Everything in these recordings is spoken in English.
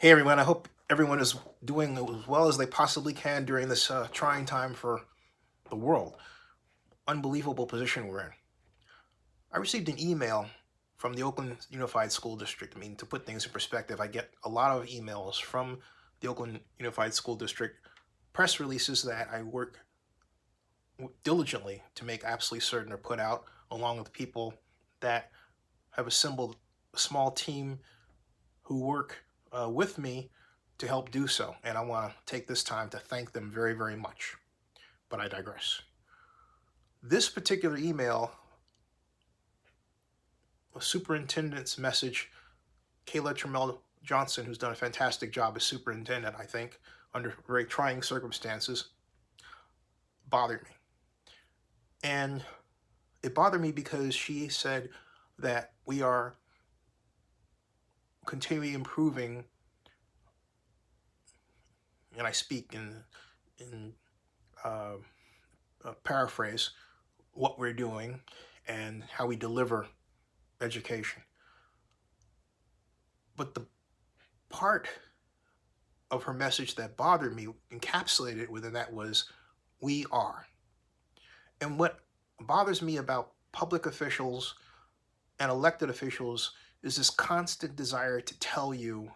Hey everyone, I hope everyone is doing as well as they possibly can during this trying time for the world. Unbelievable position we're in. I received an email from the Oakland Unified School District. I mean, to put things in perspective, I get a lot of emails from the Oakland Unified School District, press releases that I work diligently to make absolutely certain are put out, along with people that have assembled a small team who work with me to help do so. And I want to take this time to thank them very, very much. But I digress. This particular email, a superintendent's message, Kayla Trammell Johnson, who's done a fantastic job as superintendent, I think, under very trying circumstances, bothered me. And it bothered me because she said that we are continually improving, and I speak in paraphrase, what we're doing and how we deliver education. But the part of her message that bothered me, encapsulated within that, was we are. And what bothers me about public officials and elected officials is this constant desire to tell you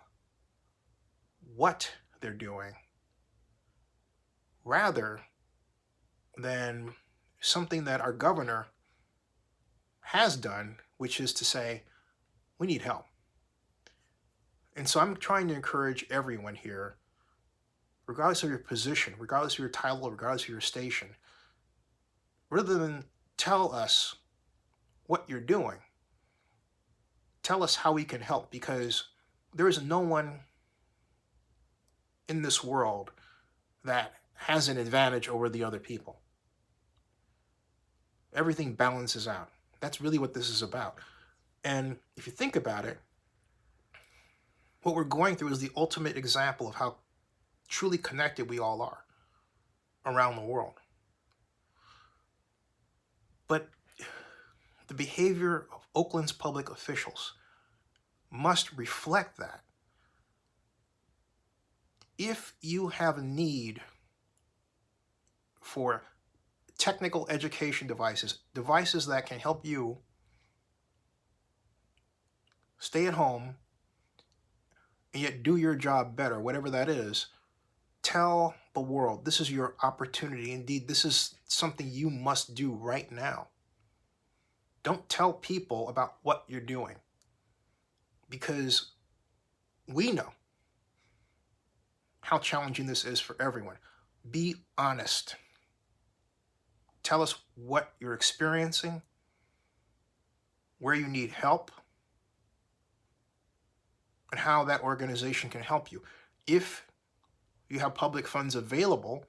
what they're doing rather than something that our governor has done, which is to say, we need help. And so I'm trying to encourage everyone here, regardless of your position, regardless of your title, regardless of your station, rather than tell us what you're doing, tell us how we can help, because there is no one in this world that has an advantage over the other people. Everything balances out. That's really what this is about. And if you think about it, what we're going through is the ultimate example of how truly connected we all are around the world. But the behavior of Oakland's public officials must reflect that. If you have a need for technical education devices that can help you stay at home and yet do your job better, whatever that is, tell the world this is your opportunity. Indeed, this is something you must do right now. Don't tell people about what you're doing, because we know how challenging this is for everyone. Be honest. Tell us what you're experiencing, where you need help, and how that organization can help you. If you have public funds available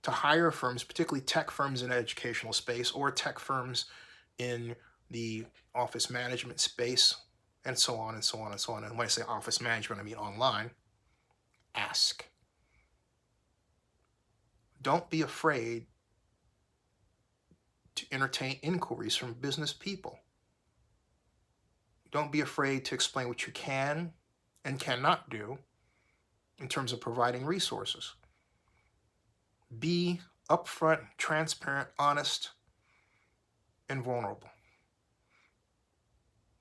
to hire firms, particularly tech firms in educational space or tech firms in the office management space, and so on and so on and so on. And when I say office management, I mean online. Ask. Don't be afraid to entertain inquiries from business people. Don't be afraid to explain what you can and cannot do in terms of providing resources. Be upfront, transparent, honest, and vulnerable.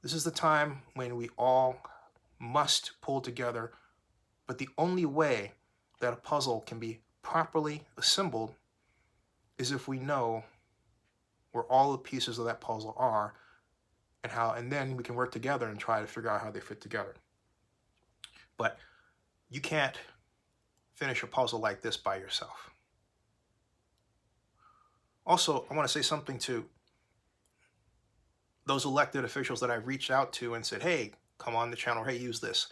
This is the time when we all must pull together, but the only way that a puzzle can be properly assembled is if we know where all the pieces of that puzzle are and then we can work together and try to figure out how they fit together. But you can't finish a puzzle like this by yourself. Also, I want to say something to those elected officials that I've reached out to and said, hey, come on the channel, hey, use this.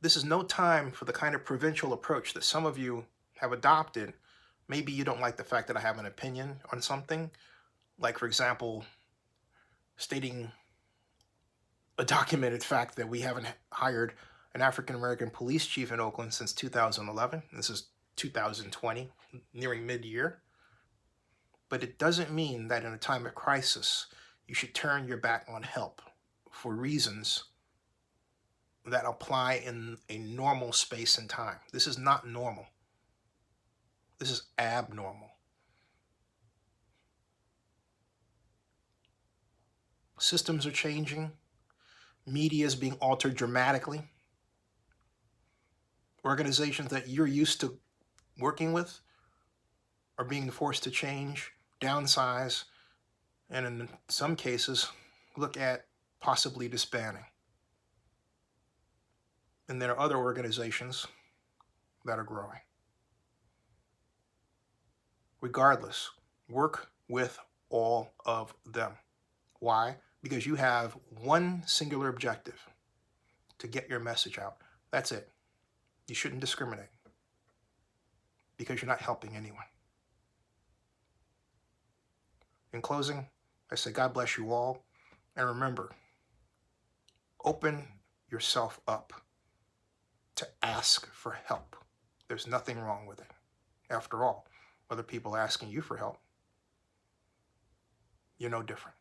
This is no time for the kind of provincial approach that some of you have adopted. Maybe you don't like the fact that I have an opinion on something, like, for example, stating a documented fact that we haven't hired an African-American police chief in Oakland since 2011. This is 2020, nearing mid-year. But it doesn't mean that in a time of crisis, you should turn your back on help for reasons that apply in a normal space and time. This is not normal. This is abnormal. Systems are changing. Media is being altered dramatically. Organizations that you're used to working with are being forced to change, downsize, and in some cases, look at possibly disbanding. And there are other organizations that are growing. Regardless, work with all of them. Why? Because you have one singular objective: to get your message out. That's it. You shouldn't discriminate because you're not helping anyone. In closing, I say God bless you all. And remember, open yourself up to ask for help. There's nothing wrong with it. After all, other people asking you for help, you're no different.